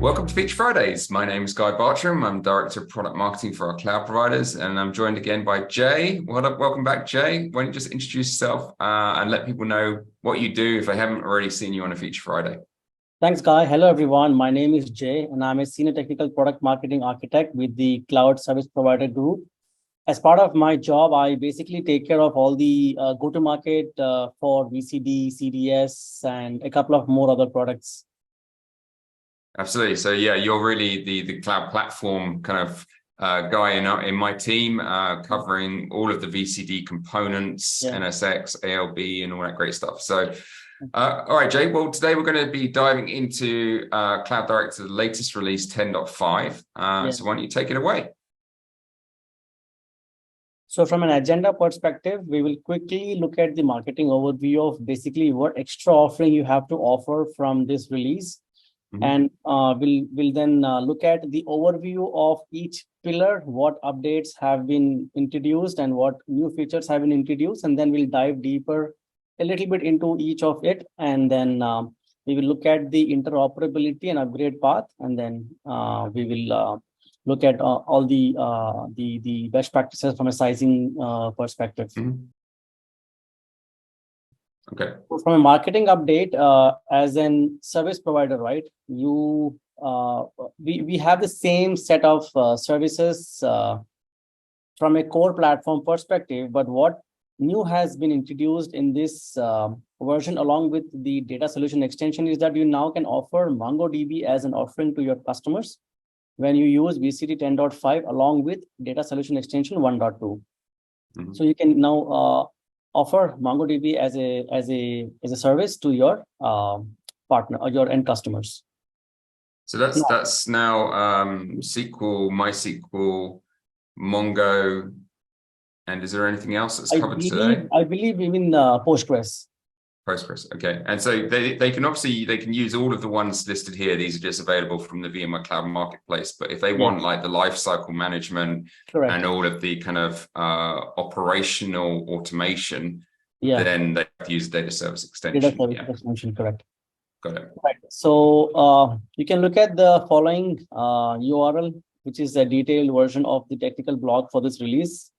Welcome to Feature Fridays. My name is Guy Bartram. I'm Director of Product Marketing for our cloud providers, and I'm joined again by Jay. Welcome back, Jay. Why don't you just introduce yourself and let people know what you do if they haven't already seen you on a Feature Friday. Thanks, Guy. Hello, everyone. My name is Jay, and I'm a Senior Technical Product Marketing Architect with the Cloud Service Provider Group. As part of my job, I basically take care of all the go-to-market for VCD, CDS, and a couple of more other products. Absolutely. So yeah, you're really the cloud platform kind of guy in my team, covering all of the VCD components, NSX, ALB, and all that great stuff. So, all right, Jay. Well, today we're going to be diving into Cloud Director's latest release 10.5. So why don't you take it away? So from an agenda perspective, we will quickly look at the marketing overview of basically what extra offering you have to offer from this release. And we'll then look at the overview of each pillar, what updates have been introduced and what new features have been introduced. And then we'll dive deeper a little bit into each of it. And then we will look at the interoperability and upgrade path. And then we will look at all the best practices from a sizing perspective. Okay. So from a marketing update, as a service provider, right? We have the same set of services from a core platform perspective, but what new has been introduced in this version along with the data solution extension is that you now can offer MongoDB as an offering to your customers when you use VCD 10.5 along with data solution extension 1.2. So you can now offer MongoDB as a service to your partner or your end customers. So that's now SQL, MySQL, Mongo, and is there anything else that's covered today? I believe even Postgres. Postgres, okay. And so they can use all of the ones listed here. These are just available from the VMware Cloud Marketplace. But if they want like the lifecycle management and all of the kind of operational automation, then they have to use data service extension. Data service extension, correct. Got it. Right. So you can look at the following URL, which is a detailed version of the technical blog for this release.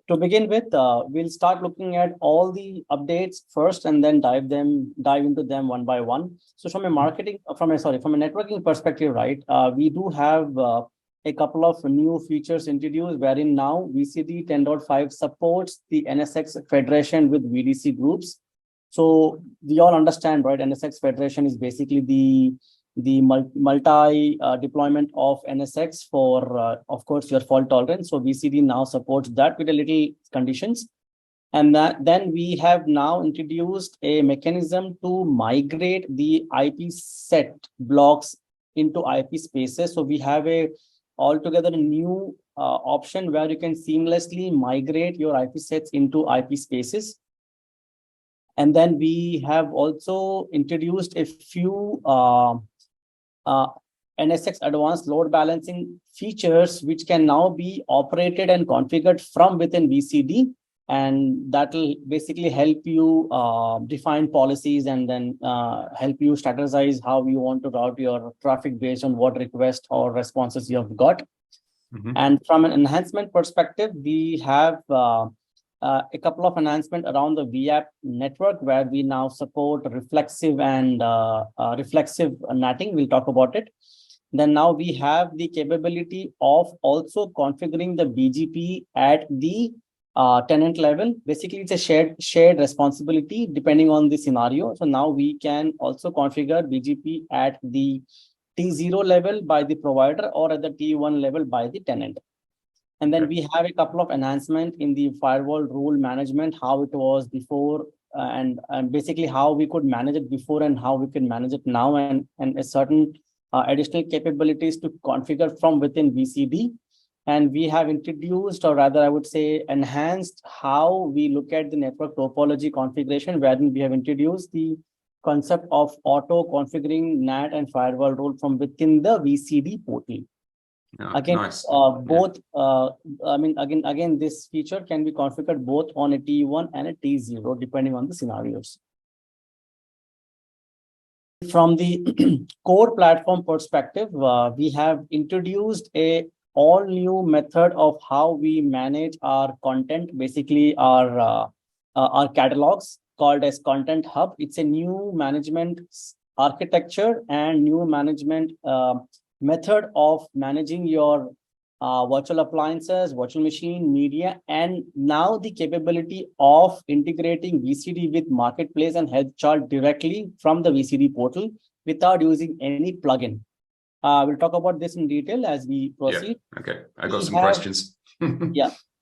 To begin with, we'll start looking at all the updates first and then dive into them one by one. So from a networking perspective, right, we do have a couple of new features introduced wherein now VCD 10.5 supports the NSX Federation with VDC groups. So we all understand, right, NSX Federation is basically the multi deployment of NSX for, of course, your fault tolerance. So VCD now supports that with a little conditions. And then we have now introduced a mechanism to migrate the IP set blocks into IP spaces. So we have a altogether new option where you can seamlessly migrate your IP sets into IP spaces. And then we have also introduced a few NSX advanced load balancing features, which can now be operated and configured from within VCD. And that will basically help you define policies and then help you strategize how you want to route your traffic based on what requests or responses you have got. And from an enhancement perspective, we have a couple of enhancements around the vApp network where we now support reflexive and reflexive NATing. We'll talk about it. Then now we have the capability of also configuring the BGP at the tenant level. Basically, it's a shared responsibility depending on the scenario. So now we can also configure BGP at the T0 level by the provider or at the T1 level by the tenant. And then we have a couple of enhancements in the firewall rule management, how it was before, and basically how we could manage it before and how we can manage it now, and a certain additional capabilities to configure from within VCD. And we have introduced, or rather I would say enhanced, how we look at the network topology configuration, wherein we have introduced the concept of auto configuring NAT and firewall rule from within the VCD portal. Again, nice. Again, this feature can be configured both on a T1 and a T0, depending on the scenarios. from the core platform perspective, we have introduced a all new method of how we manage our content, basically our catalogs called as Content Hub. It's a new management architecture and new management method of managing your virtual appliances, virtual machine, media, and now the capability of integrating VCD with Marketplace and Health Chart directly from the VCD portal without using any plugin. We'll talk about this in detail as we proceed. Yeah. Okay, I got some questions.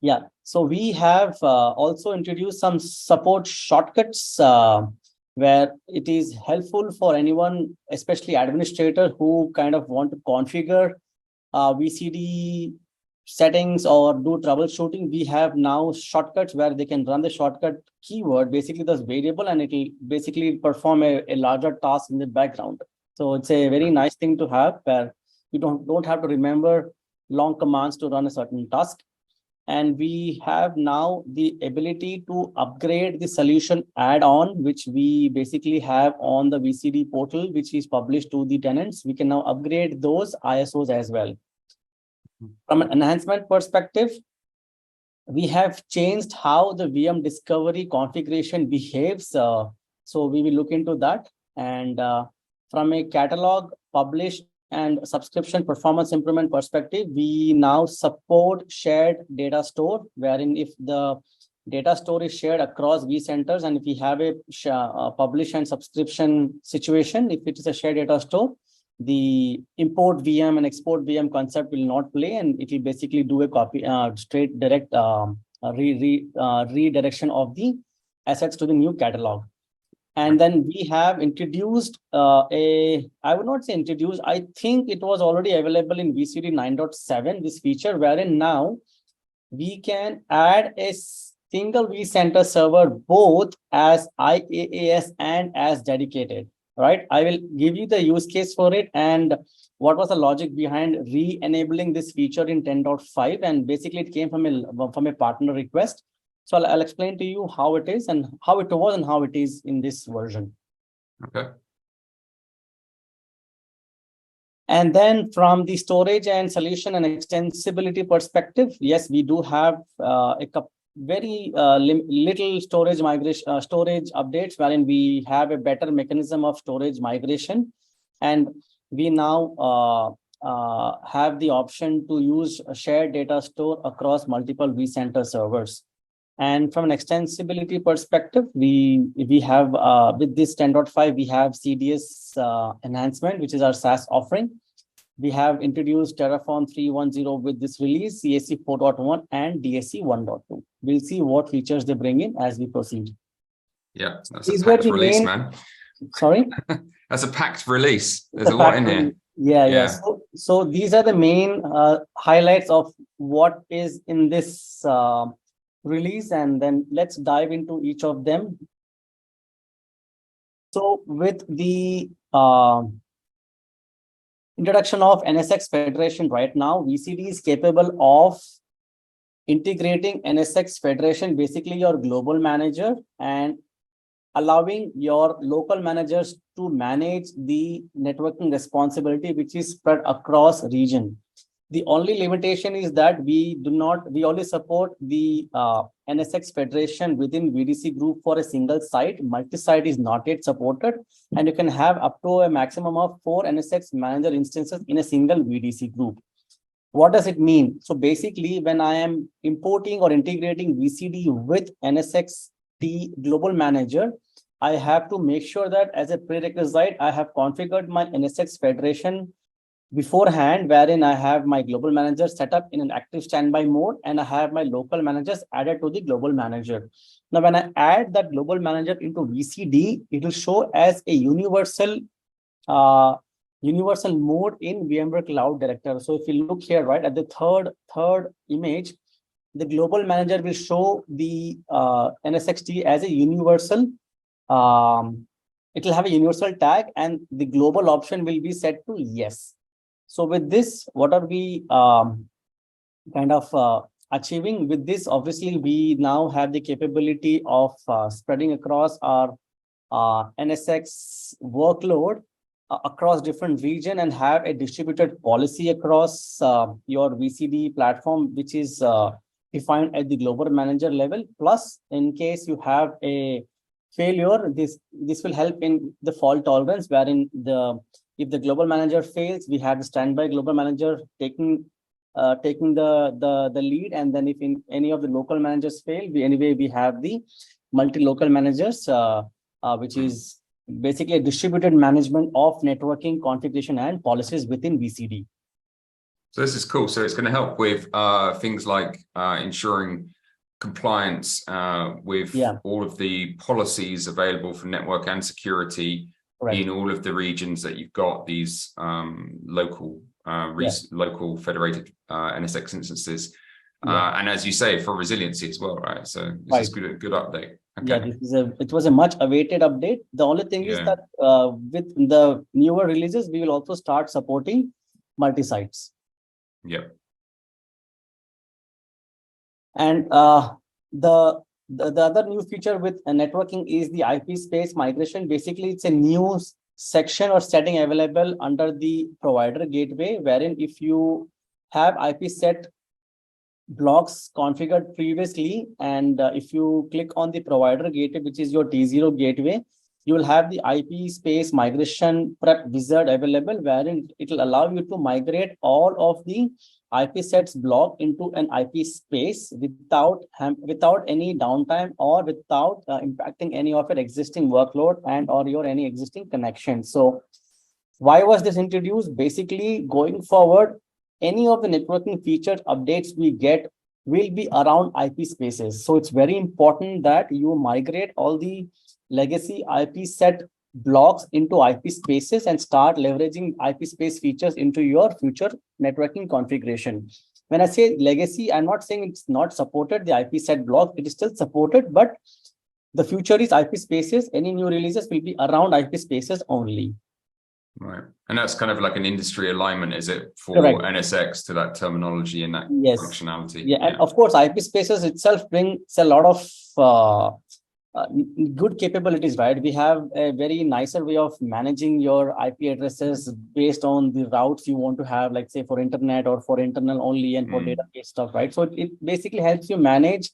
Yeah. So we have also introduced some support shortcuts where it is helpful for anyone, especially administrator, who kind of want to configure VCD settings or do troubleshooting. We have now shortcuts where they can run the shortcut keyword, basically this variable, and it will basically perform a larger task in the background. So it's a very nice thing to have where you don't have to remember long commands to run a certain task. And we have now the ability to upgrade the solution add-on, which we basically have on the VCD portal, which is published to the tenants. We can now upgrade those ISOs as well. From an enhancement perspective, we have changed how the VM discovery configuration behaves. So we will look into that. And from a catalog, publish, and subscription performance improvement perspective, we now support shared data store, wherein if the data store is shared across vCenters, and if we have a publish and subscription situation, if it is a shared data store, the import VM and export VM concept will not play, and it will basically do a copy, straight direct redirection of the assets to the new catalog. And then we have introduced I would not say introduced, I think it was already available in VCD 9.7, this feature, wherein now we can add a single vCenter server both as IaaS and as dedicated, right? I will give you the use case for it and what was the logic behind re-enabling this feature in 10.5. And basically it came from a partner request. So I'll explain to you how it is and how it was and how it is in this version. Okay. And then from the storage and solution and extensibility perspective, yes, we do have very little storage migration, storage updates, wherein we have a better mechanism of storage migration. And we now have the option to use a shared data store across multiple vCenter servers. And from an extensibility perspective, we have with this 10.5, we have CDS enhancement, which is our SaaS offering. We have introduced Terraform 3.10 with this release, CAC 4.1 and DSC 1.2. We'll see what features they bring in as we proceed. Yeah, that's a packed release, man. Sorry? That's a packed release. There's a lot in here. Yeah. So these are the main highlights of what is in this release, and then let's dive into each of them. So with the introduction of NSX Federation right now, VCD is capable of integrating NSX Federation, basically your global manager, and allowing your local managers to manage the networking responsibility, which is spread across region. The only limitation is that we only support the NSX Federation within VDC group for a single site. Multi-site is not yet supported, and you can have up to a maximum of 4 NSX manager instances in a single VDC group. What does it mean? So basically, when I am importing or integrating VCD with NSXT global manager, I have to make sure that as a prerequisite, I have configured my NSX Federation beforehand, wherein I have my global manager set up in an active standby mode, and I have my local managers added to the global manager. Now, when I add that global manager into VCD, it will show as a universal mode in VMware Cloud Director. So if you look here, right at the third image, the global manager will show the NSXT as a universal. It will have a universal tag, and the global option will be set to yes. So with this, what are we achieving with this? Obviously, we now have the capability of spreading across our NSX workload across different region and have a distributed policy across your VCD platform, which is defined at the global manager level. Plus, in case you have a failure, this will help in the fault tolerance, wherein if the global manager fails, we have the standby global manager taking the lead, and then if in any of the local managers fail, we have the multi-local managers, which is basically a distributed management of networking configuration and policies within VCD. So this is cool. So it's going to help with things like ensuring compliance with all of the policies available for network and security in all of the regions that you've got these local federated NSX instances. And as you say, for resiliency as well, right? So this is good update. Okay. Yeah, it was a much awaited update. The only thing is that with the newer releases, we will also start supporting multi-sites. Yeah. And the other new feature with networking is the IP space migration. Basically, it's a new section or setting available under the provider gateway, wherein if you have IP set blocks configured previously, and if you click on the provider gateway, which is your T0 gateway, you will have the IP space migration prep wizard available, wherein it will allow you to migrate all of the IP sets block into an IP space without any downtime or without impacting any of your existing workload and or your any existing connections. So why was this introduced? Basically, going forward, any of the networking feature updates we get will be around IP spaces. So it's very important that you migrate all the legacy IP set blocks into IP spaces and start leveraging IP space features into your future networking configuration. When I say legacy, I'm not saying it's not supported, the IP set block, it is still supported, but the future is IP spaces. Any new releases will be around IP spaces only. Right. And that's kind of like an industry alignment, is it, for NSX to that terminology and that functionality? Yeah, and of course, IP spaces itself brings a lot of good capabilities, right? We have a very nicer way of managing your IP addresses based on the routes you want to have, like say for internet or for internal only and for database stuff, right? So it basically helps you manage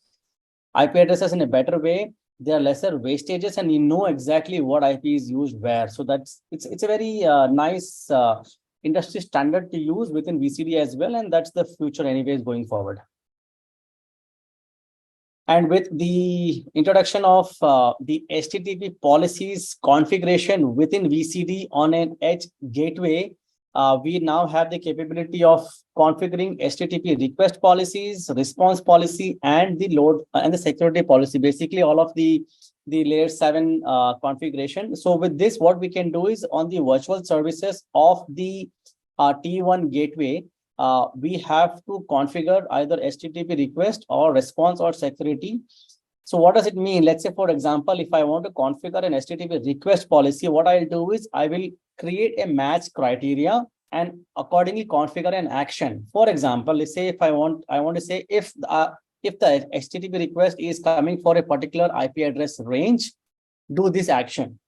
IP addresses in a better way. There are lesser wastages, and you know exactly what IP is used where. So it's a very nice industry standard to use within VCD as well, and that's the future anyways going forward. And with the introduction of the HTTP policies configuration within VCD on an edge gateway, we now have the capability of configuring HTTP request policies, response policy, and the load and the security policy, basically all of the layer 7 configuration. So with this, what we can do is on the virtual services of the T1 gateway, we have to configure either HTTP request or response or security. So what does it mean? Let's say, for example, if I want to configure an HTTP request policy, what I'll do is I will create a match criteria and accordingly configure an action. For example, let's say if I want to say if the HTTP request is coming for a particular IP address range, do this action.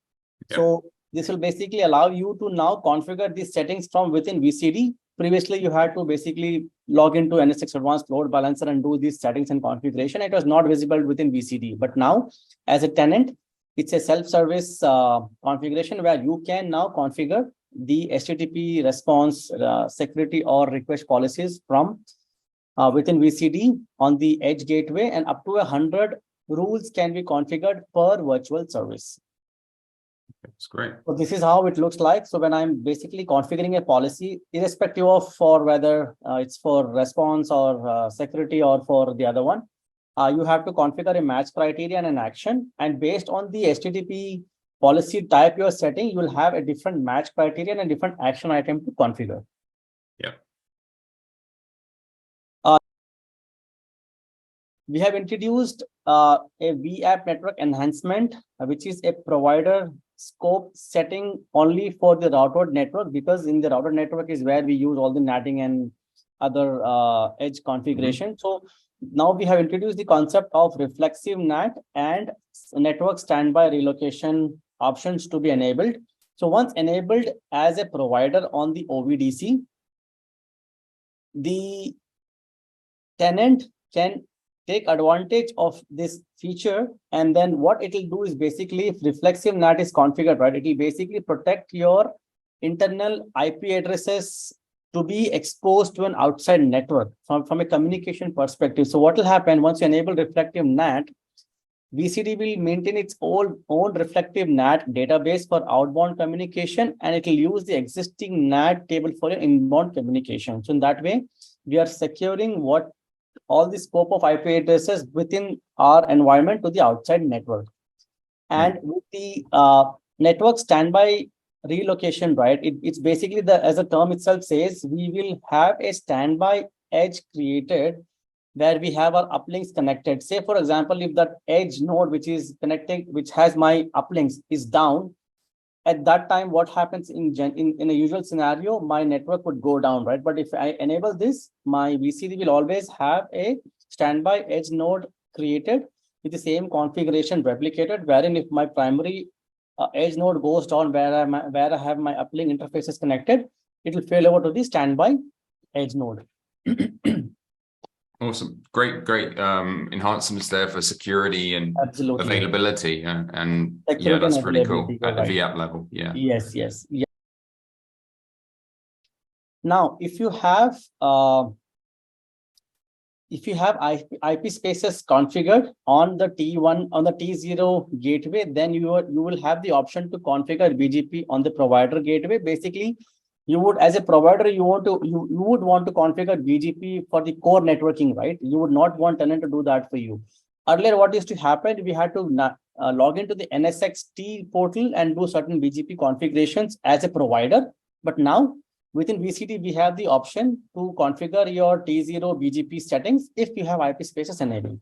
Yeah. So this will basically allow you to now configure these settings from within VCD. Previously, you had to basically log into NSX Advanced Load Balancer and do these settings and configuration. It was not visible within VCD. But now, as a tenant, it's a self-service configuration where you can now configure the HTTP response, security, or request policies from within VCD on the edge gateway, and up to 100 rules can be configured per virtual service. That's great. So this is how it looks like. So when I'm basically configuring a policy, irrespective of for whether it's for response or security or for the other one, you have to configure a match criteria and an action. And based on the HTTP policy type you're setting, you will have a different match criteria and a different action item to configure. Yeah. We have introduced a vApp network enhancement, which is a provider scope setting only for the router network, because in the router network is where we use all the NATing and other edge configuration. So now we have introduced the concept of reflexive NAT and network standby relocation options to be enabled. So once enabled as a provider on the OVDC, the tenant can take advantage of this feature. And then what it will do is basically, if reflexive NAT is configured, right, it will basically protect your internal IP addresses to be exposed to an outside network from a communication perspective. So what will happen once you enable reflective NAT, VCD will maintain its own reflective NAT database for outbound communication, and it will use the existing NAT table for your inbound communication. So in that way, we are securing all the scope of IP addresses within our environment to the outside network. And with the network standby relocation, right, it's basically, as the term itself says, we will have a standby edge created where we have our uplinks connected. Say, for example, if that edge node which is connecting, which has my uplinks, is down, at that time, what happens in a usual scenario, my network would go down, right? But if I enable this, my VCD will always have a standby edge node created with the same configuration replicated, wherein if my primary edge node goes down where I have my uplink interfaces connected, it will fail over to the standby edge node. Awesome. Great enhancements there for security and Absolutely. availability. And Security, yeah, that's and really cool at the right. vApp level. Yeah. Yes. Yeah. Now, if you have IP spaces configured on the T1, on the T0 gateway, then you will have the option to configure BGP on the provider gateway. Basically, you would, as a provider, you would want to configure BGP for the core networking, right? You would not want tenant to do that for you. Earlier, what used to happen, we had to log into the NSX portal and do certain BGP configurations as a provider. But now, within VCD, we have the option to configure your T0 BGP settings if you have IP spaces enabled.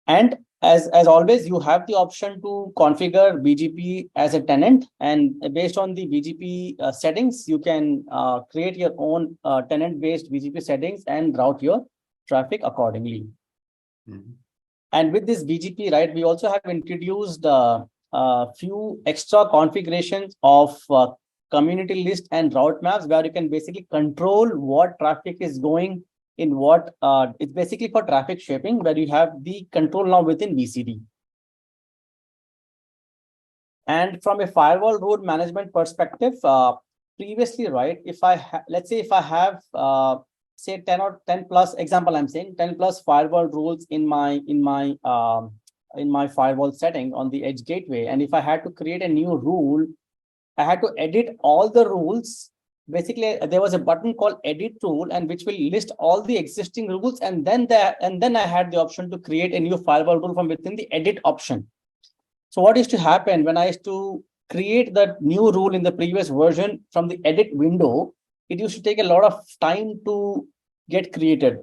And as always, you have the option to configure BGP as a tenant, and based on the BGP settings, you can create your own tenant-based BGP settings and route your traffic accordingly. And with this BGP, right, we also have introduced a few extra configurations of community list and route maps, where you can basically control what traffic is going in what. It's basically for traffic shaping, where you have the control now within VCD. And from a firewall rule management perspective, previously, right, if let's say if I have say 10 or 10 plus, example, I'm saying 10 plus firewall rules in my firewall setting on the edge gateway, and if I had to create a new rule, I had to edit all the rules. Basically, there was a button called edit rule, and which will list all the existing rules, and then I had the option to create a new firewall rule from within the edit option. So what used to happen when I used to create that new rule in the previous version from the edit window, it used to take a lot of time to get created.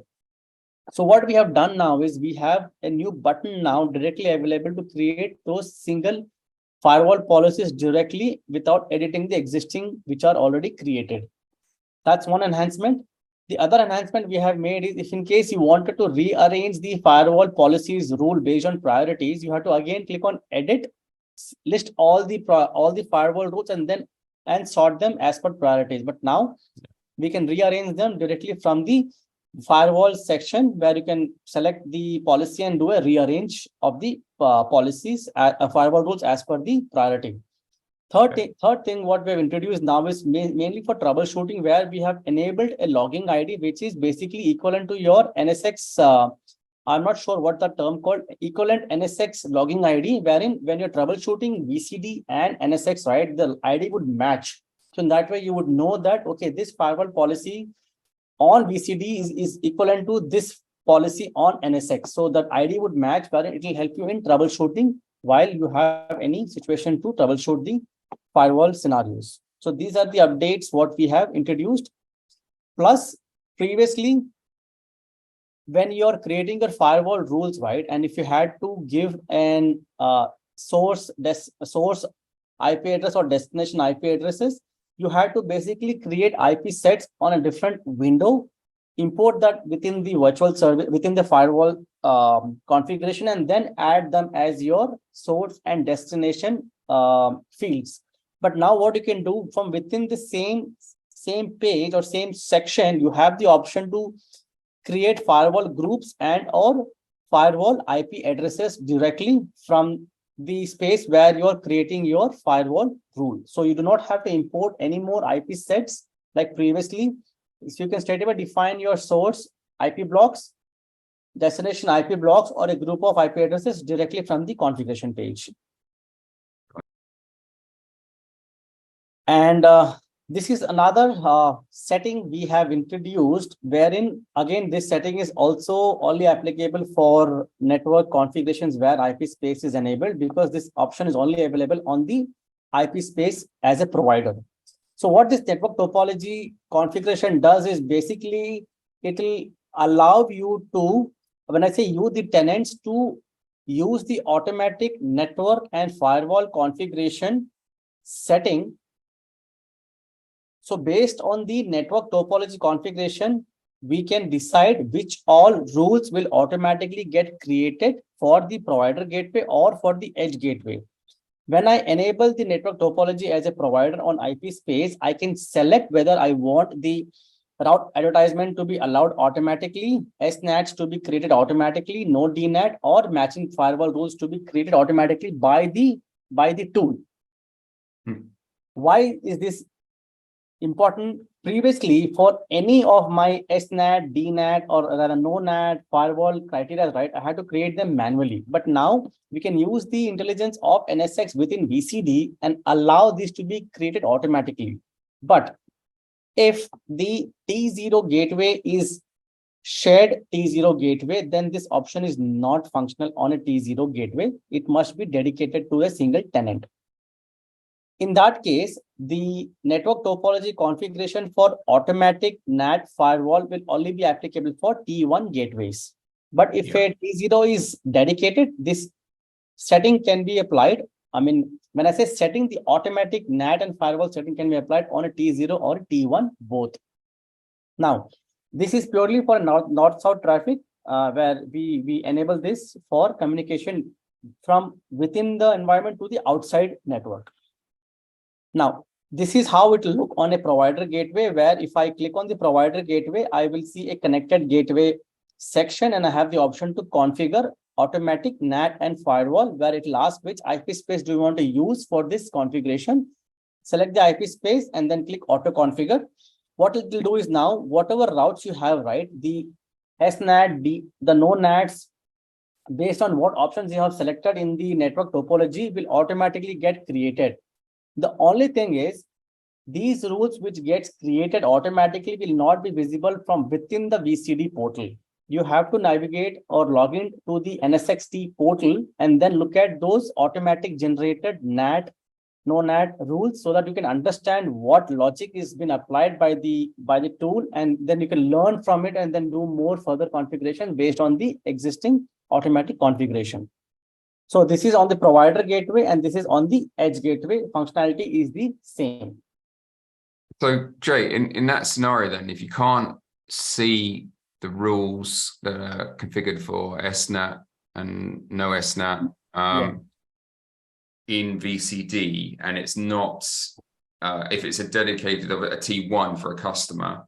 So what we have done now is we have a new button now directly available to create those single firewall policies directly without editing the existing, which are already created. That's one enhancement. The other enhancement we have made is, if in case you wanted to rearrange the firewall policies rule based on priorities, you have to again click on edit, list all the firewall rules, and sort them as per priorities. But now we can rearrange them directly from the firewall section, where you can select the policy and do a rearrange of the policies, firewall rules as per the priority. Third thing, what we have introduced now is mainly for troubleshooting, where we have enabled a logging ID, which is basically equivalent to your NSX. I'm not sure what the term called, equivalent NSX logging ID, wherein when you're troubleshooting VCD and NSX, right, the ID would match. So in that way, you would know that, okay, this firewall policy on VCD is equivalent to this policy on NSX. So that ID would match, wherein it will help you in troubleshooting while you have any situation to troubleshoot the firewall scenarios. So these are the updates what we have introduced. Plus, previously, when you're creating your firewall rules, right, and if you had to give an source IP address or destination IP addresses, you had to basically create IP sets on a different window, import that within the virtual service, within the firewall configuration, and then add them as your source and destination fields. But now what you can do from within the same page or same section, you have the option to create firewall groups and or firewall IP addresses directly from the space where you are creating your firewall rule. So you do not have to import any more IP sets like previously. So you can straight away define your source IP blocks, destination IP blocks, or a group of IP addresses directly from the configuration page. And this is another setting we have introduced, wherein again this setting is also only applicable for network configurations where IP space is enabled, because this option is only available on the IP space as a provider. So what this network topology configuration does is basically it will allow you to, when I say you, the tenants, to use the automatic network and firewall configuration setting. So based on the network topology configuration, we can decide which all rules will automatically get created for the provider gateway or for the edge gateway. When I enable the network topology as a provider on IP space, I can select whether I want the route advertisement to be allowed automatically, SNATs to be created automatically, no DNAT, or matching firewall rules to be created automatically by the tool. Why is this important? Previously, for any of my SNAT, DNAT, or rather no NAT firewall criteria, right, I had to create them manually. But now we can use the intelligence of NSX within VCD and allow this to be created automatically. But if the T0 gateway is shared T0 gateway, then this option is not functional on a T0 gateway. It must be dedicated to a single tenant. In that case, the network topology configuration for automatic NAT firewall will only be applicable for T1 gateways. But if a T0 is dedicated, this setting can be applied. I mean, when I say setting, the automatic NAT and firewall setting can be applied on a T0 or T1 both. Now, this is purely for north-south traffic, where we enable this for communication from within the environment to the outside network. Now, this is how it will look on a provider gateway, where if I click on the provider gateway, I will see a connected gateway section, and I have the option to configure automatic NAT and firewall, where it will ask which IP space do you want to use for this configuration. Select the IP space and then click auto configure. What it will do is now, whatever routes you have, right, the SNAT, the no NATs, based on what options you have selected in the network topology, will automatically get created. The only thing is, these rules which gets created automatically will not be visible from within the VCD portal. You have to navigate or log in to the NSXT portal and then look at those automatic generated NAT, no NAT rules, so that you can understand what logic is been applied by the tool, and then you can learn from it and then do more further configuration based on the existing automatic configuration. So this is on the provider gateway and this is on the edge gateway. Functionality is the same. So Jay, in that scenario, then, if you can't see the rules that are configured for SNAT and no SNAT in VCD, and it's not, if it's a dedicated of a T1 for a customer,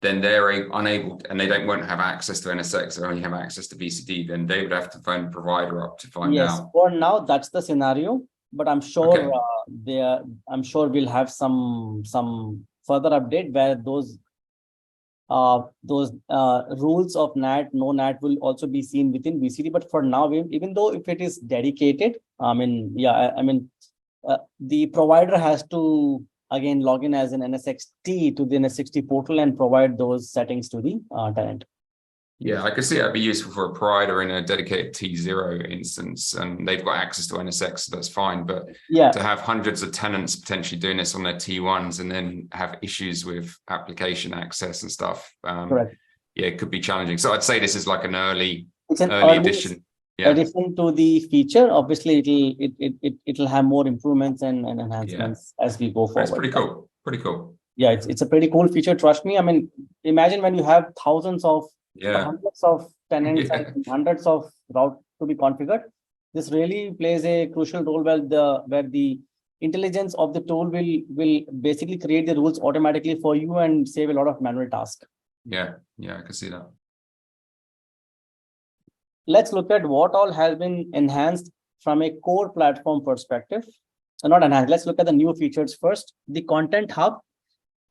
then they're unable, and they won't have access to NSX, they only have access to VCD, then they would have to phone the provider up to find out. Yes, for now, that's the scenario, but I'm sure I'm sure we'll have some further update where those rules of NAT, no NAT will also be seen within VCD. But for now, even though if it is dedicated, the provider has to again log in as an NSXT to the NSXT portal and provide those settings to the tenant. Yeah, I could see that'd be useful for a provider in a dedicated T0 instance, and they've got access to NSX, so that's fine. But to have hundreds of tenants potentially doing this on their T1s and then have issues with application access and stuff, it could be challenging. So I'd say this is like an early addition. Addition to the feature. Obviously, it'll have more improvements and enhancements as we go forward. That's pretty cool. Pretty cool. Yeah, it's a pretty cool feature. Trust me. I mean, imagine when you have thousands of hundreds of tenants and hundreds of routes to be configured. This really plays a crucial role where the intelligence of the tool will basically create the rules automatically for you and save a lot of manual tasks. Yeah, I can see that. Let's look at what all has been enhanced from a core platform perspective. Not enhanced. Let's look at the new features first. The Content Hub.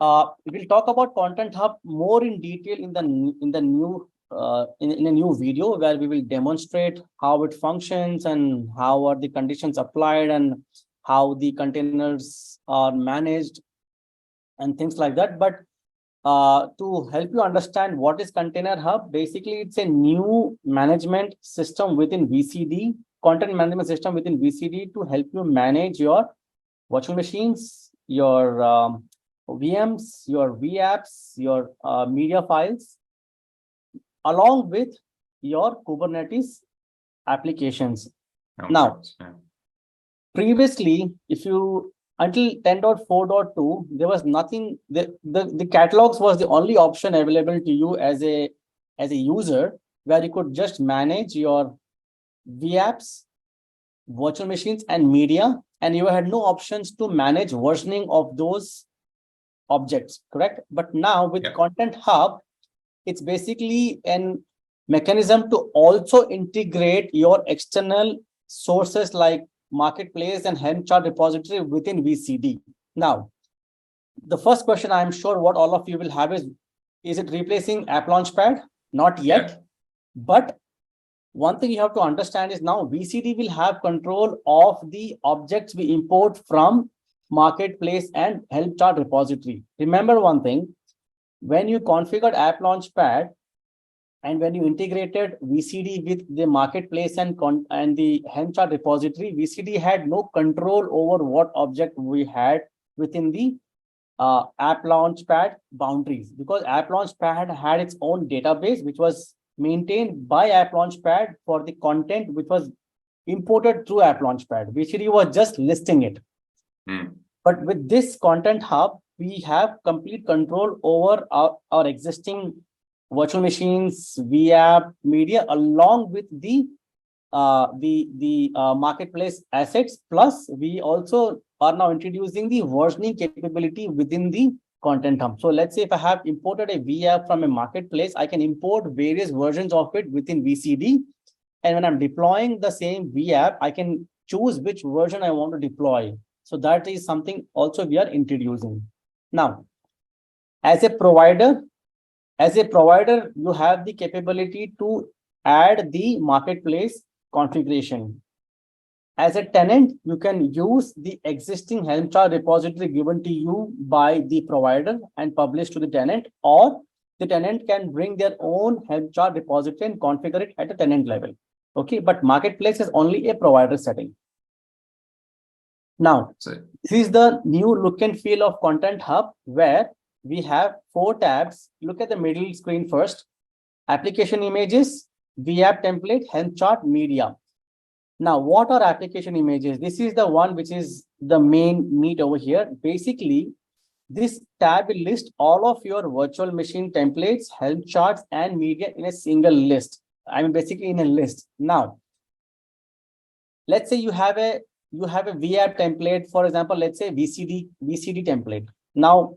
We'll talk about Content Hub more in detail in a new video where we will demonstrate how it functions and how are the conditions applied and how the containers are managed and things like that. But to help you understand what is Container Hub, basically it's a new management system within VCD, content management system within VCD to help you manage your virtual machines, your VMs, your vApps, your media files, along with your Kubernetes applications. Now, previously, if you until 10.4.2, there was nothing. The catalogs was the only option available to you as a user, where you could just manage your vApps, virtual machines, and media, and you had no options to manage versioning of those objects, correct? But now with Content Hub, it's basically an mechanism to also integrate your external sources like Marketplace and Helm chart repository within VCD. Now, the first question I'm sure what all of you will have is it replacing App Launchpad? Not yet. But one thing you have to understand is now VCD will have control of the objects we import from Marketplace and Helm chart repository. Remember one thing, when you configured App Launchpad and when you integrated VCD with the Marketplace and the Helm chart repository, VCD had no control over what object we had within the App Launchpad boundaries, because App Launchpad had its own database which was maintained by App Launchpad for the content which was imported through App Launchpad. VCD was just listing it. But with this Content Hub, we have complete control over our existing virtual machines, vApp, media, along with the Marketplace assets. Plus, we also are now introducing the versioning capability within the Content Hub. So let's say if I have imported a vApp from a Marketplace, I can import various versions of it within VCD. And when I'm deploying the same vApp, I can choose which version I want to deploy. So that is something also we are introducing. Now, as a provider, you have the capability to add the Marketplace configuration. As a tenant, you can use the existing Helm chart repository given to you by the provider and publish to the tenant, or the tenant can bring their own Helm chart repository and configure it at a tenant level. Okay, but Marketplace is only a provider setting. Now, this is the new look and feel of Content Hub, where we have 4 tabs. Look at the middle screen first. Application images, vApp template, Helm chart, media. Now, what are application images? This is the one which is the main meat over here. Basically, this tab will list all of your virtual machine templates, Helm charts, and media in a single list. I mean, basically in a list. Now, let's say you have a vApp template, for example, let's say VCD template. Now,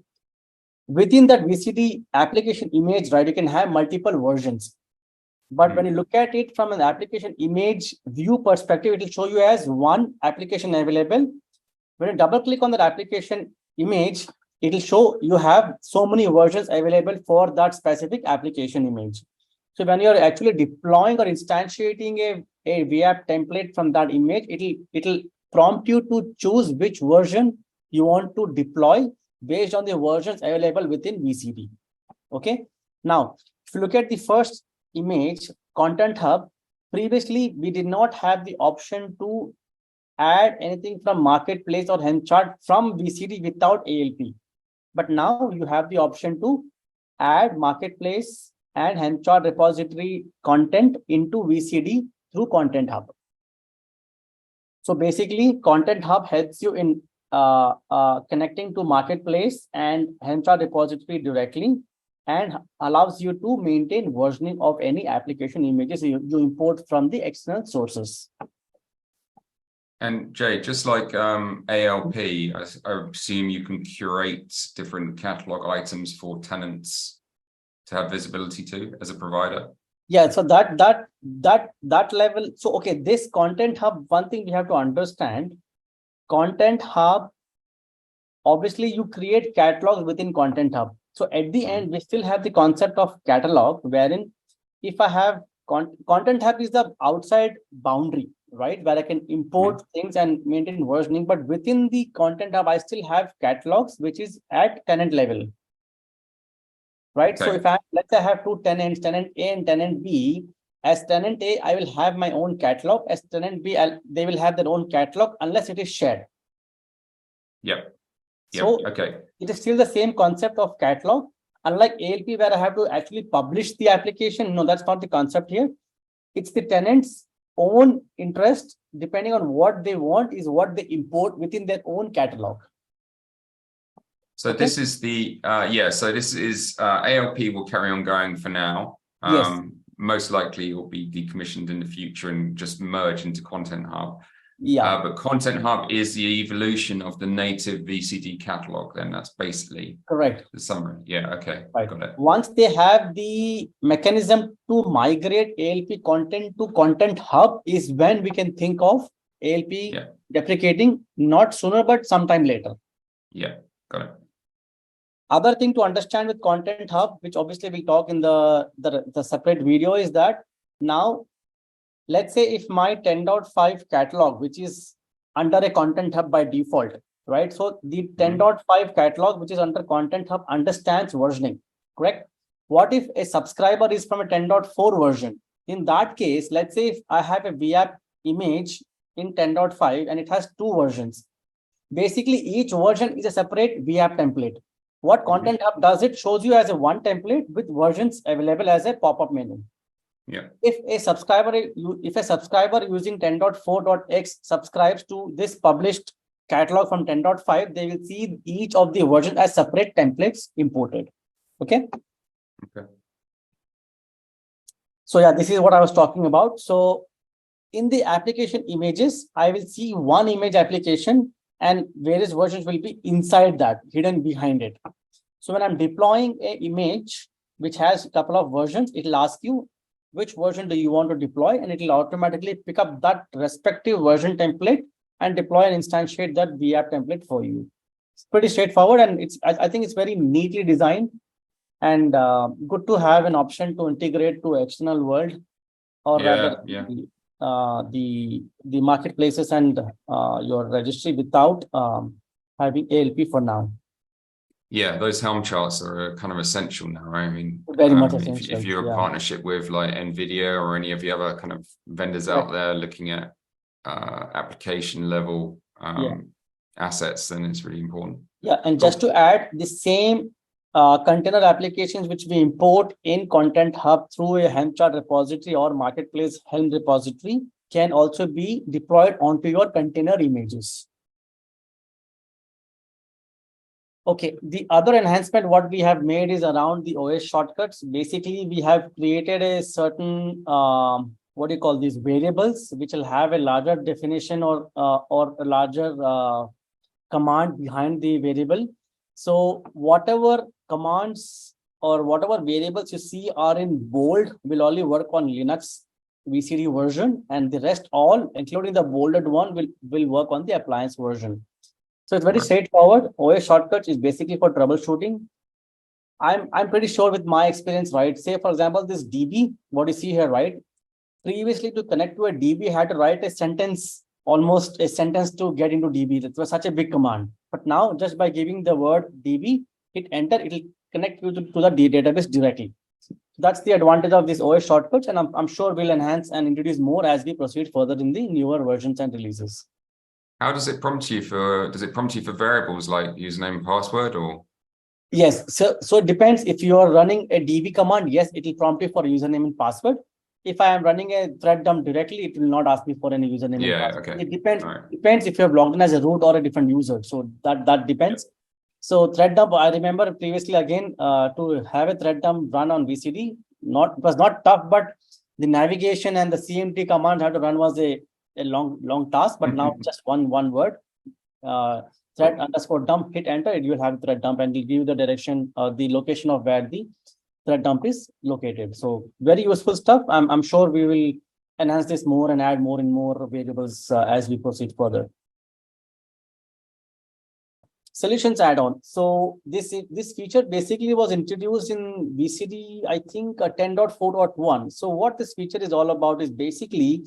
within that VCD application image, right, you can have multiple versions. But when you look at it from an application image view perspective, it will show you as one application available. When you double click on that application image, it will show you have so many versions available for that specific application image. So when you're actually deploying or instantiating a vApp template from that image, it'll prompt you to choose which version you want to deploy based on the versions available within VCD. Okay. Now, if you look at the first image, Content Hub, previously we did not have the option to add anything from Marketplace or Helm chart from VCD without ALP. But now you have the option to add Marketplace and Helm chart repository content into VCD through Content Hub. So basically, Content Hub helps you in connecting to Marketplace and Helm chart repository directly, and allows you to maintain versioning of any application images you import from the external sources. And Jay, just like ALP, I assume you can curate different catalog items for tenants to have visibility to as a provider. Yeah, so that level. So okay, this content hub, one thing we have to understand, content hub, obviously you create catalogs within content hub. So at the end, we still have the concept of catalog, wherein if I have content hub is the outside boundary, right, where I can import things and maintain versioning, but within the content hub, I still have catalogs, which is at tenant level. Right. Okay. So if let's say I have two tenants, tenant A and tenant B. As tenant A, I will have my own catalog. As tenant B, they will have their own catalog unless it is shared. Yep. So okay, it is still the same concept of catalog. Unlike ALP, where I have to actually publish the application. No, that's not the concept here. It's the tenant's own interest, depending on what they want, is what they import within their own catalog. So okay. This is the so this is ALP will carry on going for now. Yes. Most likely it will be decommissioned in the future and just merge into Content Hub. Yeah. But Content Hub is the evolution of the native VCD catalog. Then that's basically correct. The summary. Yeah. Okay. Right. Got it. Once they have the mechanism to migrate ALP content to Content Hub is when we can think of ALP deprecating, not sooner, but sometime later. Yeah. Got it. Other thing to understand with Content Hub, which obviously we'll talk in the separate video, is that now, let's say if my 10.5 catalog, which is under a Content Hub by default, right? So the 10.5 catalog, which is under Content Hub, understands versioning, correct? What if a subscriber is from a 10.4 version? In that case, let's say if I have a vApp image in 10.5 and it has two versions. Basically, each version is a separate vApp template. What Content Hub does, it shows you as a one template with versions available as a pop-up menu. Yeah. If a subscriber using 10.4.x subscribes to this published catalog from 10.5, they will see each of the versions as separate templates imported. Okay. Okay. So yeah, this is what I was talking about. So in the application images, I will see one image application and various versions will be inside that, hidden behind it. So when I'm deploying an image which has a couple of versions, it will ask you which version do you want to deploy, and it will automatically pick up that respective version template and deploy and instantiate that vApp template for you. It's pretty straightforward, and I think it's very neatly designed and good to have an option to integrate to external world, or rather the marketplaces and your registry without having ALP for now. Yeah, those Helm charts are kind of essential now, right? I mean, very much essential. If you're a partnership with like NVIDIA or any of the other kind of vendors out there looking at application level assets, then it's really important. Yeah, and just to add, the same container applications which we import in Content Hub through a Helm chart repository or marketplace Helm repository can also be deployed onto your container images. Okay, the other enhancement what we have made is around the OS shortcuts. Basically, we have created a certain what do you call these variables, which will have a larger definition or a larger command behind the variable. So whatever commands or whatever variables you see are in bold will only work on Linux VCD version, and the rest all, including the bolded one, will work on the appliance version. So it's very straightforward. OS shortcuts is basically for troubleshooting. I'm pretty sure with my experience, right? Say, for example, this DB, what you see here, right? Previously, to connect to a DB, I had to write a sentence, almost a sentence to get into DB. That was such a big command. But now, just by giving the word DB, hit enter, it will connect you to the database directly. So that's the advantage of this OS shortcuts, and I'm sure we'll enhance and introduce more as we proceed further in the newer versions and releases. How does it prompt you for? Does it prompt you for variables like username and password, or? Yes, so it depends. If you are running a DB command, yes, it will prompt you for username and password. If I am running a thread dump directly, it will not ask me for any username and password. Okay. It depends. Depends if you have logged in as a root or a different user. So that depends. Yeah. So thread dump, I remember previously again to have a thread dump run on VCD. It was not tough, but the navigation and the CMT command had to run was a a long task, but now just one word, thread underscore dump, hit enter, you will have thread dump, and will give you the direction, the location of where the thread dump is located. So very useful stuff. I'm sure we will enhance this more and add more and more variables as we proceed further. Solutions add-on. So this feature basically was introduced in VCD, I think 10.4.1. So what this feature is all about is basically,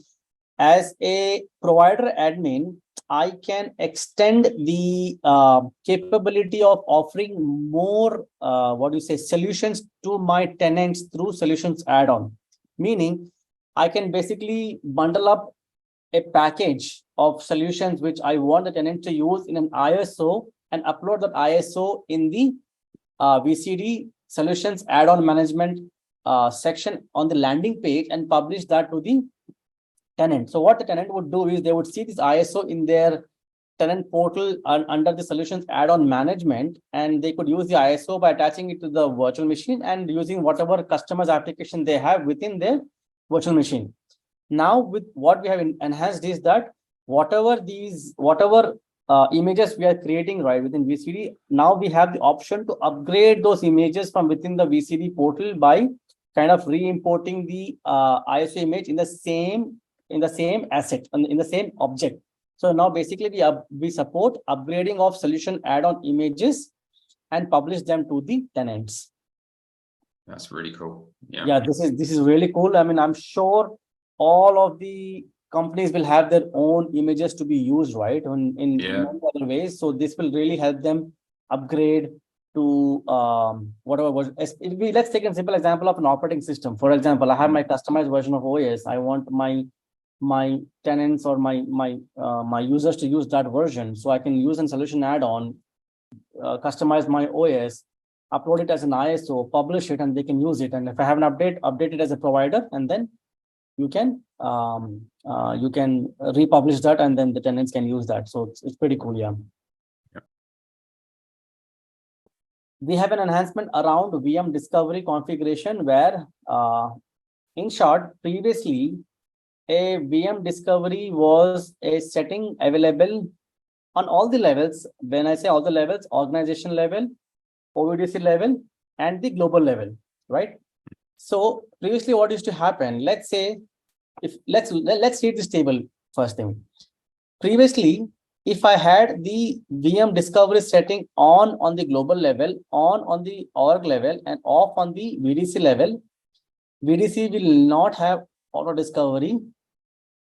as a provider admin, I can extend the capability of offering more solutions to my tenants through solutions add-on. Meaning, I can basically bundle up a package of solutions which I want the tenant to use in an ISO, and upload that ISO in the VCD solutions add-on management section on the landing page, and publish that to the tenant. So what the tenant would do is they would see this ISO in their tenant portal under the solutions add-on management, and they could use the ISO by attaching it to the virtual machine and using whatever customers application they have within their virtual machine. Now, with what we have enhanced is that whatever images we are creating right within VCD, now we have the option to upgrade those images from within the VCD portal by kind of re-importing the ISO image in the same asset, in the same object. So now basically we support upgrading of solution add-on images and publish them to the tenants. That's really cool. Yeah. Yeah, this is really cool. I mean, I'm sure all of the companies will have their own images to be used, right? In many other ways. So this will really help them upgrade to whatever was. Let's take a simple example of an operating system. For example, I have my customized version of OS. I want my tenants or my users to use that version. So I can use a solution add-on, customize my OS, upload it as an ISO, publish it, and they can use it. And if I have an update it as a provider, and then you can republish that, and then the tenants can use that. So it's pretty cool. Yeah. We have an enhancement around VM discovery configuration where, in short, previously a VM discovery was a setting available on all the levels. When I say all the levels, organization level, OVDC level, and the global level, right? So previously what used to happen, let's say, let's read this table first thing. Previously, if I had the VM discovery setting on the global level, on the org level, and off on the VDC level, VDC will not have auto discovery.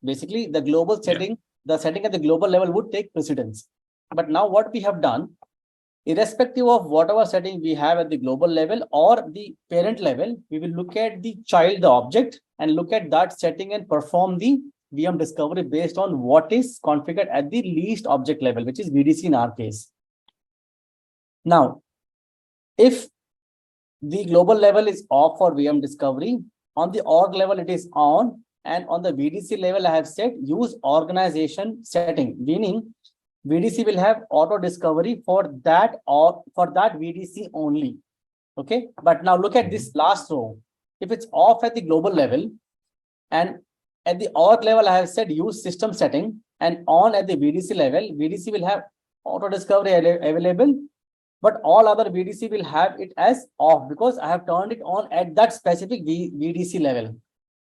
Basically, the global setting, the setting at the global level would take precedence. But now what we have done, irrespective of whatever setting we have at the global level or the parent level, we will look at the child, the object, and look at that setting and perform the VM discovery based on what is configured at the least object level, which is VDC in our case. Now, if the global level is off for VM discovery, on the org level it is on, and on the VDC level I have said use organization setting, meaning VDC will have auto discovery for that VDC only. Okay, but now look at this last row. If it's off at the global level, and at the org level I have said use system setting, and on at the VDC level, VDC will have auto discovery available, but all other VDC will have it as off because I have turned it on at that specific VDC level.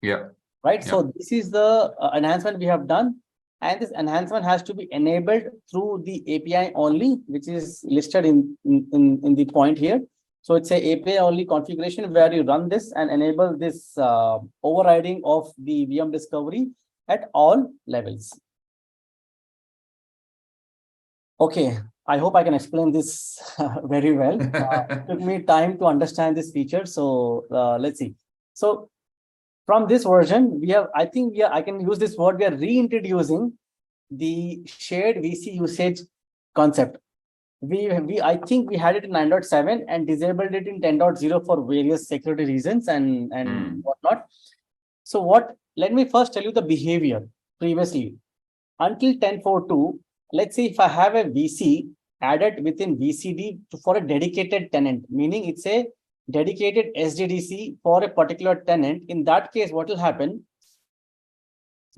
Yeah. Right. Yeah. So this is the enhancement we have done. And this enhancement has to be enabled through the API only, which is listed in the point here. So it's a API only configuration where you run this and enable this overriding of the VM discovery at all levels. Okay, I hope I can explain this very well. It took me time to understand this feature. So let's see. So from this version, we have, I can use this word, we are reintroducing the shared VC usage concept. I think we had it in 9.7 and disabled it in 10.0 for various security reasons and whatnot. So let me first tell you the behavior previously. Until 10.4.2, let's say if I have a VC added within VCD for a dedicated tenant, meaning it's a dedicated SDDC for a particular tenant. In that case, what will happen?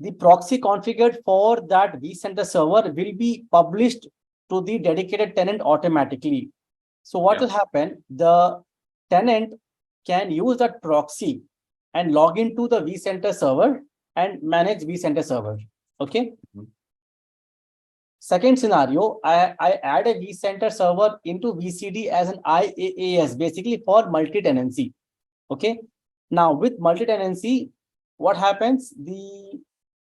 the proxy configured for that vCenter server will be published to the dedicated tenant automatically. So what will happen? The tenant can use that proxy and log into the vCenter server and manage vCenter server. Okay. Second scenario, I add a vCenter server into VCD as an IaaS, basically for multi-tenancy. Okay. Now with multi-tenancy, what happens? The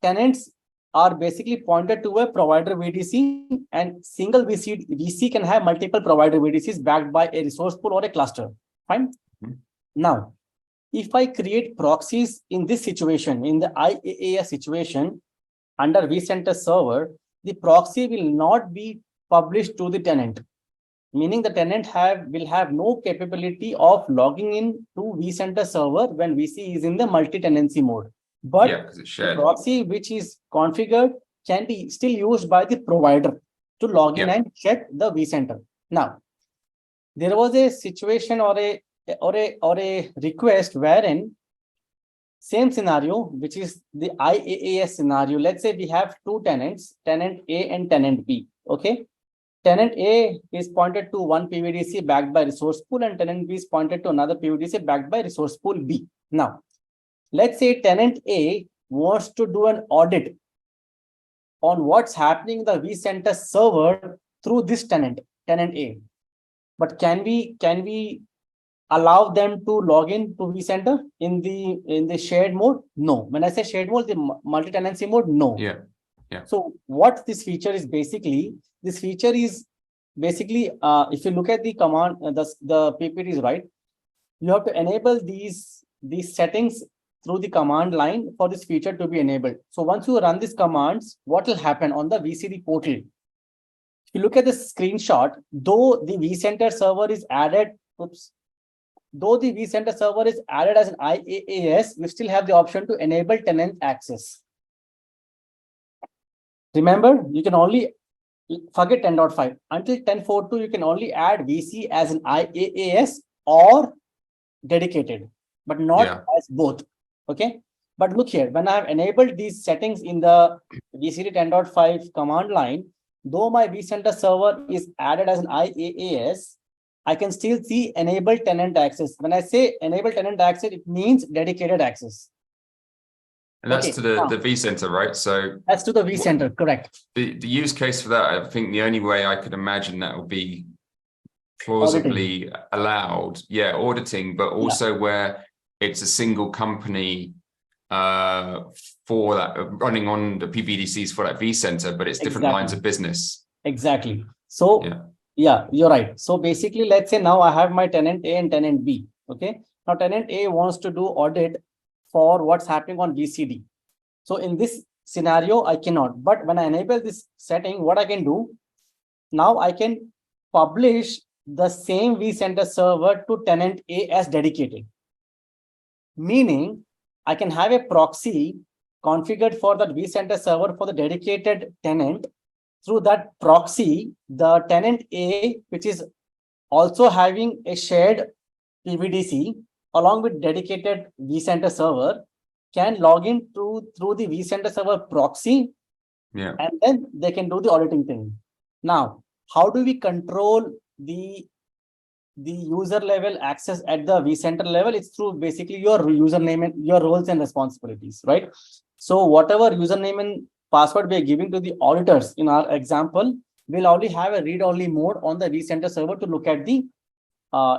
tenants are basically pointed to a provider VDC, and single VC can have multiple provider VDCs backed by a resource pool or a cluster. Fine. Now, if I create proxies in this situation, in the IaaS situation under vCenter server, the proxy will not be published to the tenant, meaning the tenant will have no capability of logging in to vCenter server when VC is in the multi-tenancy mode. But the proxy which is configured can be still used by the provider to log in and check the vCenter. Now, there was a situation or a request wherein same scenario, which is the IaaS scenario. Let's say we have two tenants, tenant A and tenant B. Okay. Tenant A is pointed to one PVDC backed by resource pool, and tenant B is pointed to another PVDC backed by resource pool B. Now, let's say tenant A wants to do an audit on what's happening in the vCenter server through this tenant A. But can we allow them to log in to vCenter in the shared mode? No. When I say shared mode, the multi-tenancy mode, no. So what this feature is basically, this feature is basically, if you look at the command, the PPT is right. You have to enable these settings through the command line for this feature to be enabled. So once you run these commands, what will happen on the VCD portal? If you look at the screenshot, though the vCenter server is added, though the vCenter server is added as an IaaS, we still have the option to enable tenant access. Remember, you can only forget 10.5. Until 10.4.2, you can only add VC as an IaaS or dedicated, but not as both. Okay. But look here, when I have enabled these settings in the VCD 10.5 command line, though my vCenter server is added as an IaaS, I can still see enable tenant access. When I say enable tenant access, it means dedicated access. And that's to the vCenter, right? So that's to the vCenter, correct. The use case for that, I think the only way I could imagine that would be plausibly allowed, auditing, but also where it's a single company for that, running on the PVDCs for that vCenter, but it's different lines of business. Exactly. So yeah, you're right. So basically, let's say now I have my tenant A and tenant B. Okay. Now tenant A wants to do audit for what's happening on VCD. So in this scenario, I cannot. But when I enable this setting, what I can do, now I can publish the same vCenter server to tenant A as dedicated. Meaning, I can have a proxy configured for that vCenter server for the dedicated tenant. Through that proxy, the tenant A, which is also having a shared PVDC along with dedicated vCenter server, can log in through the vCenter server proxy, and then they can do the auditing thing. Now, how do we control the user level access at the vCenter level? It's through basically your username and your roles and responsibilities, right? So whatever username and password we are giving to the auditors in our example, we'll only have a read-only mode on the vCenter server to look at the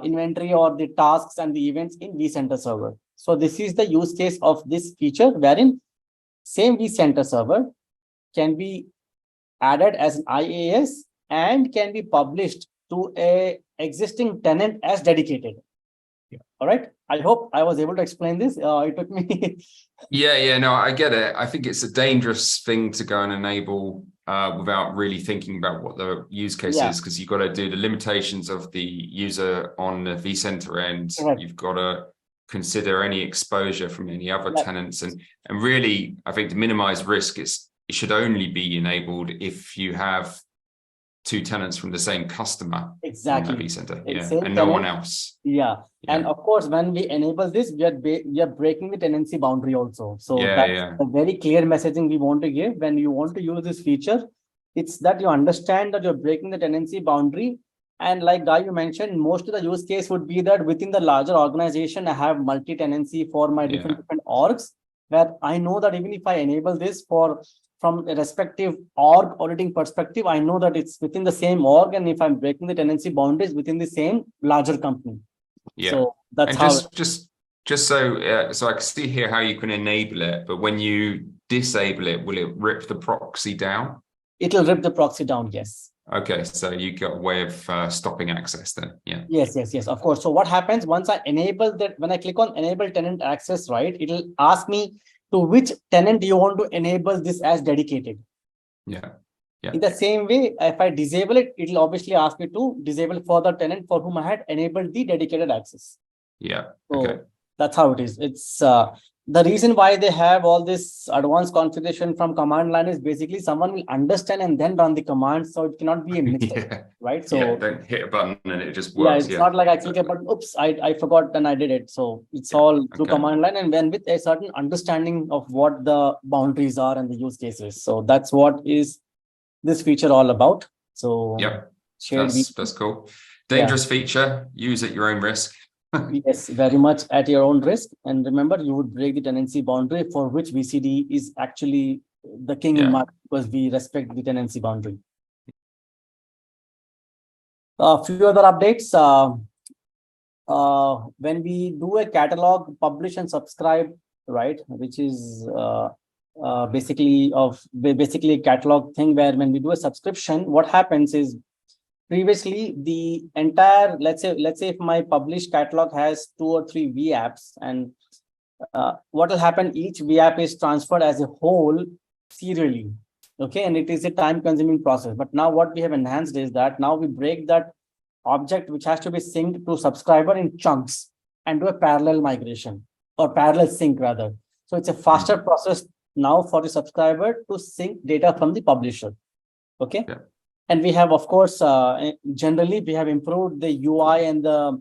inventory or the tasks and the events in vCenter server. So this is the use case of this feature, wherein same vCenter server can be added as an IaaS and can be published to a existing tenant as dedicated. All right. I hope I was able to explain this. It took me. No, I get it. I think it's a dangerous thing to go and enable without really thinking about what the use case is, because you've got to do the limitations of the user on the vCenter end. You've got to consider any exposure from any other tenants, and really, I think to minimize risk, it should only be enabled if you have two tenants from the same customer. Exactly. On the vCenter, yeah, Same and no one tenant. else. Yeah. And of course, when we enable this, we are breaking the tenancy boundary also. So that's a very clear messaging we want to give. When you want to use this feature, it's that you understand that you're breaking the tenancy boundary. And like Guy, you mentioned, most of the use case would be that within the larger organization, I have multi-tenancy for my different orgs, where I know that even if I enable this from a respective org auditing perspective, I know that it's within the same org, and if I'm breaking the tenancy boundaries within the same larger company. Yeah. So that's and how just so I can see here how you can enable it, but when you disable it, will it rip the proxy down? It'll rip the proxy down, yes. Okay, so you got a way of stopping access then, yeah. Yes, of course. So what happens once I enable that, when I click on enable tenant access, right, it'll ask me to which tenant do you want to enable this as dedicated. Yeah. In the same way, if I disable it, it'll obviously ask me to disable for the tenant for whom I had enabled the dedicated access. Yeah. So that's how it is. It's the reason why they have all this advanced configuration from command line is basically someone will understand and then run the command, so it cannot be a mistake, right? So don't hit a button and it just works. It's not like I click a button, oops, I forgot and I did it. So it's all through command line, and then with a certain understanding of what the boundaries are and the use cases. So that's what is this feature all about. So that's cool. Dangerous feature, use at your own risk. Yes, very much at your own risk. And remember, you would break the tenancy boundary, for which VCD is actually the king in market, because we respect the tenancy boundary. A few other updates. When we do a catalog, publish and subscribe, right, which is basically a catalog thing, where when we do a subscription, what happens is, previously the entire, let's say if my published catalog has 2 or 3 vApps, and what will happen, each vApp is transferred as a whole serially, okay, and it is a time consuming process. But now what we have enhanced is that now we break that object which has to be synced to subscriber in chunks and do a parallel migration, or parallel sync rather. So it's a faster process now for the subscriber to sync data from the publisher. Okay. And we have, of course, generally we have improved the UI and the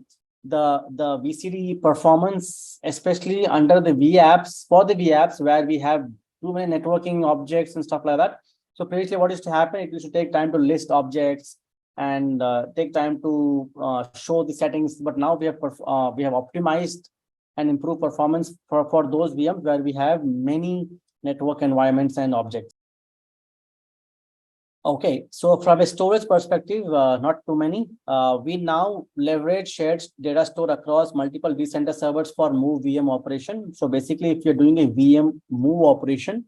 VCD performance, especially under the vApps, for the vApps where we have too many networking objects and stuff like that. So previously what used to happen, it used to take time to list objects and take time to show the settings. But now we have optimized and improved performance for those VMs where we have many network environments and objects. Okay, so from a storage perspective, not too many. We now leverage shared data store across multiple vCenter servers for move VM operation. So basically, if you're doing a VM move operation,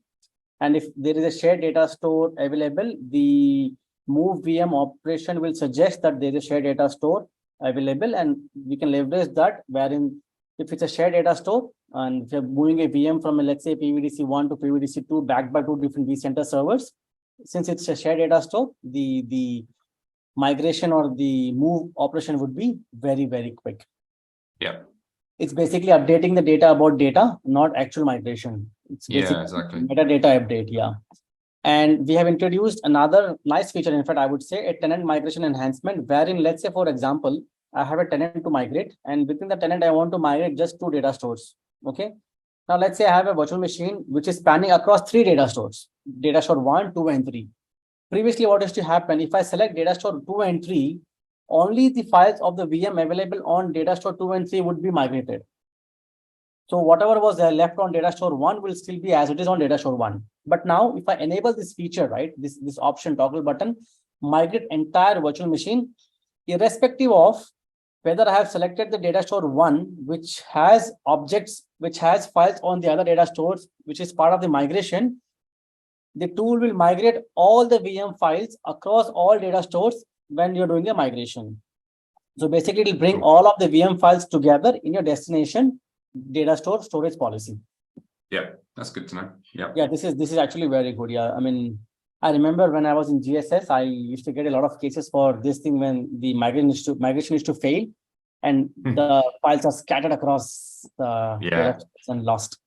and if there is a shared data store available, the move VM operation will suggest that there is a shared data store available, and we can leverage that, wherein if it's a shared data store and if you're moving a VM from, let's say, PVDC1 to PVDC2 backed by 2 different vCenter servers, since it's a shared data store, the migration or the move operation would be very, very quick. Yeah. It's basically updating the data about data, not actual migration. It's basically metadata update. Yeah. And we have introduced another nice feature. In fact, I would say a tenant migration enhancement, wherein, let's say, for example, I have a tenant to migrate, and within the tenant, I want to migrate just 2 data stores. Okay. Now, let's say I have a virtual machine which is spanning across 3 data stores, data store 1, 2, and 3. Previously, what used to happen, if I select data store 2 and 3, only the files of the VM available on data store 2 and 3 would be migrated. So whatever was left on data store 1 will still be as it is on data store 1. But now, if I enable this feature, right, this option toggle button, migrate entire virtual machine, irrespective of whether I have selected the data store 1, which has objects, which has files on the other data stores, which is part of the migration, the tool will migrate all the VM files across all data stores when you're doing a migration. So basically, it will bring all of the VM files together in your destination data store storage policy. Yeah, that's good to know. Yeah, this is actually very good. Yeah, I mean, I remember when I was in GSS, I used to get a lot of cases for this thing when the migration is to fail, and the files are scattered across the data and lost.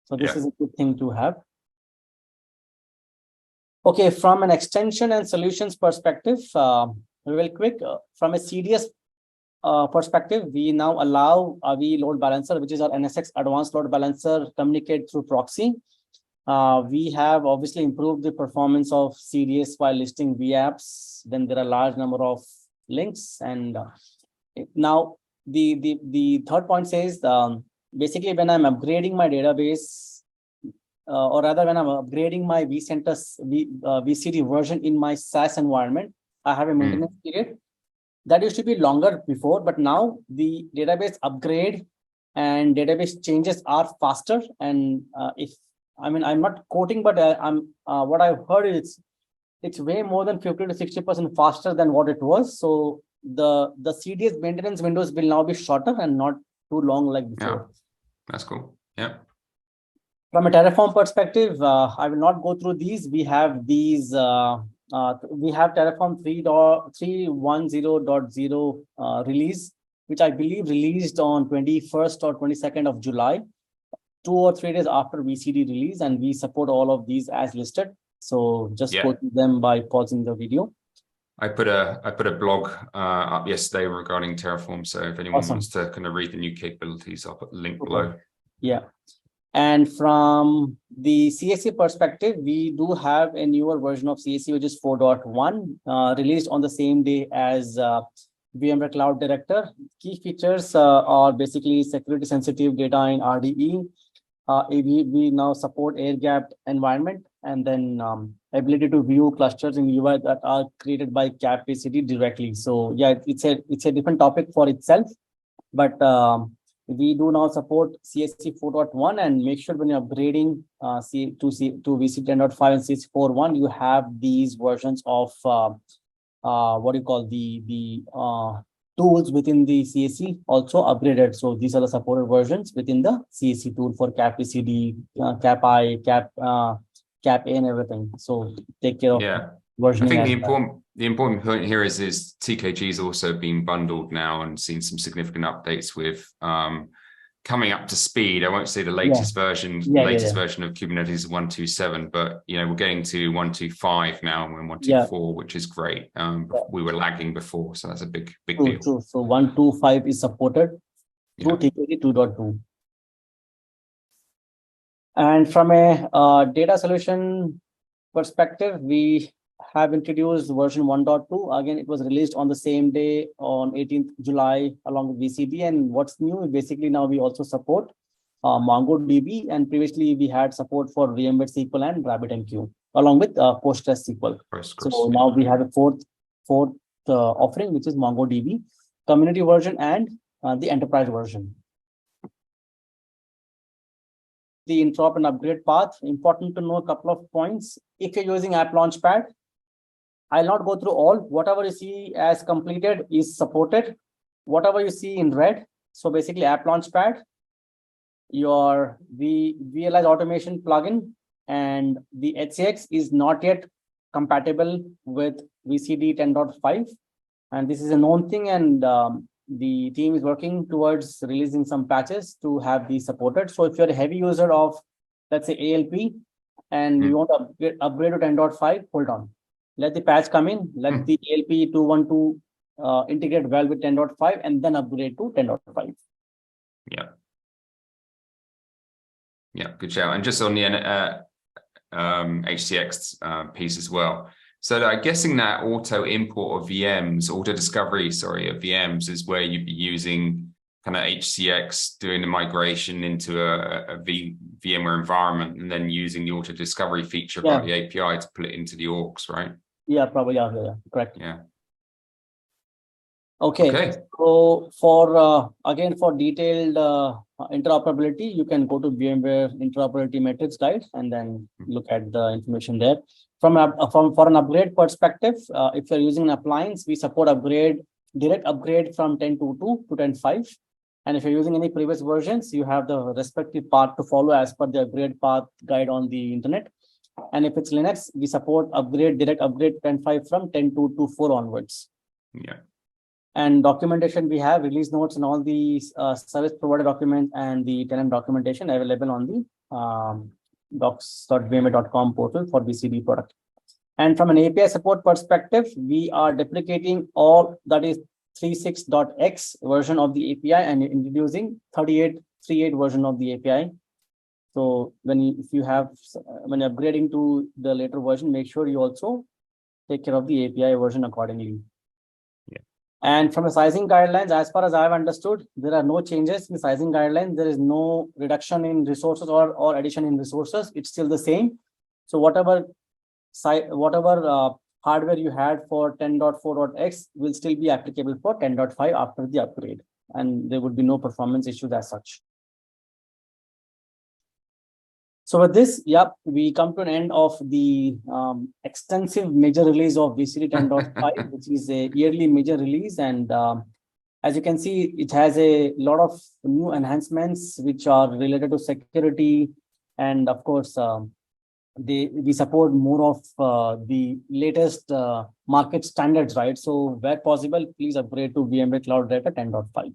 So this is a good thing to have. Okay, from an extension and solutions perspective, real quick, from a CDS perspective, we now allow AVI load balancer, which is our NSX advanced load balancer, communicate through proxy. We have obviously improved the performance of CDS while listing vApps. Then there are a large number of links, and now the third point says basically when I'm upgrading my database, or rather when I'm upgrading my vCenter VCD version in my SaaS environment, I have a maintenance period. That used to be longer before, but now the database upgrade and database changes are faster. And I'm not quoting, but what I've heard is it's way more than 50 to 60% faster than what it was. So the CDS maintenance windows will now be shorter and not too long like before. Yeah, that's cool. Yeah. From a Terraform perspective, I will not go through these. We have these. We have Terraform 3.10.0 release, which I believe released on 21st or 22nd of July, 2 or 3 days after VCD release, and we support all of these as listed. So just go to them by pausing the video. I put a blog up yesterday regarding Terraform. So if anyone wants to kind of read the new capabilities, I'll put the link below. Yeah. And from the CSE perspective, we do have a newer version of CSE, which is 4.1, released on the same day as VMware Cloud Director. Key features are basically security sensitive data in RDE. We now support air-gapped environment, and then ability to view clusters in UI that are created by capacity directly. So yeah, it's a different topic for itself, but we do now support CSE 4.1, and make sure when you're upgrading to VC 10.5 and CSE 4.1, you have these versions of what you call the tools within the CSE also upgraded. So these are the supported versions within the CSE tool for CapACD, CapI, Cap A, and everything. So take care of versioning. I think the important point here is TKG is also being bundled now and seen some significant updates with coming up to speed. I won't say the latest version, version of Kubernetes 1.2.7, but we're getting to 1.2.5 now, and we're in 1.2.4, which is great. We were lagging before, so that's a big deal. True. So 1.2.5 is supported through TKG 2.2. And from a data solution perspective, we have introduced version 1.2. Again, it was released on the same day on 18th July along with VCD. And what's new, basically now we also support MongoDB, and previously we had support for VMware SQL and RabbitMQ along with PostgreSQL. So now we have a fourth offering, which is MongoDB, community version and the enterprise version. The interop and upgrade path, important to know a couple of points. If you're using App Launchpad, I'll not go through all. Whatever you see as completed is supported. Whatever you see in red, so basically App Launchpad, your VLI automation plugin, and the HCX is not yet compatible with VCD 10.5. And this is a known thing, and the team is working towards releasing some patches to have these supported. So if you're a heavy user of, let's say, ALP, and you want to upgrade to 10.5, hold on. Let the patch come in, let the ALP 2.1.2 integrate well with 10.5, and then upgrade to 10.5. Yeah, good shout. And just on the HCX piece as well. So I'm guessing that auto import of VMs, auto discovery, of VMs is where you'd be using kind of HCX, doing the migration into a VMware environment, and then using the auto discovery feature about the API to put it into the orgs, right? Yeah, probably. Yeah, correct. Yeah. Okay. So for again, for detailed interoperability, you can go to VMware Interoperability Metrics Guide and then look at the information there. For an upgrade perspective, if you're using an appliance, we support direct upgrade from 10.2 to 10.5. And if you're using any previous versions, you have the respective path to follow as per the upgrade path guide on the internet. And if it's Linux, we support direct upgrade 10.5 from 10.2 to 4 onwards. Yeah. And documentation, we have release notes and all the service provider documents and the tenant documentation available on the docs.vmware.com portal for VCD product. And from an API support perspective, we are deprecating all that is 36.x version of the API and introducing 38.38 version of the API. So when you're upgrading to the later version, make sure you also take care of the API version accordingly. Yeah. And from the sizing guidelines, as far as I've understood, there are no changes in the sizing guidelines. There is no reduction in resources or addition in resources. It's still the same. So whatever hardware you had for 10.4.x will still be applicable for 10.5 after the upgrade, and there would be no performance issues as such. So with this, we come to an end of the extensive major release of VCD 10.5, which is a yearly major release. And as you can see, it has a lot of new enhancements which are related to security. And of course, we support more of the latest market standards, right? So where possible, please upgrade to VMware Cloud Data 10.5.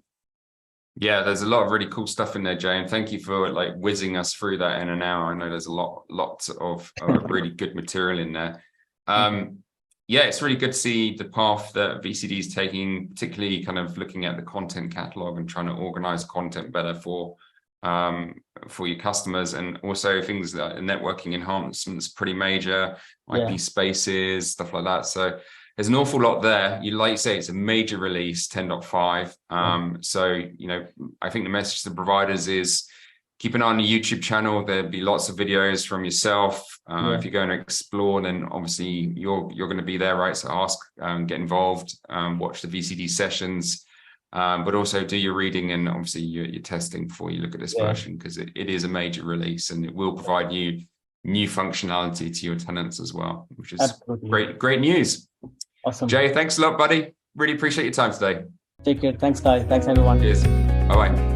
Yeah, there's a lot of really cool stuff in there, Jay, and thank you for like whizzing us through that in an hour. I know there's lots of really good material in there. Yeah, it's really good to see the path that VCD is taking, particularly kind of looking at the content catalog and trying to organize content better for your customers, and also things that networking enhancements, pretty major, IP spaces, stuff like that. So there's an awful lot there. Like you say, it's a major release, 10.5. So, you know, I think the message to the providers is keep an eye on the YouTube channel. There'll be lots of videos from yourself. If you're going to explore, then obviously you're going to be there, right? So ask, get involved, watch the VCD sessions, but also do your reading and obviously your testing before you look at this version, because it is a major release and it will provide you new functionality to your tenants as well, which is great news. Awesome. Jay, thanks a lot, buddy. Really appreciate your time today. Take care. Thanks, guys. Thanks, everyone. Cheers. Bye-bye.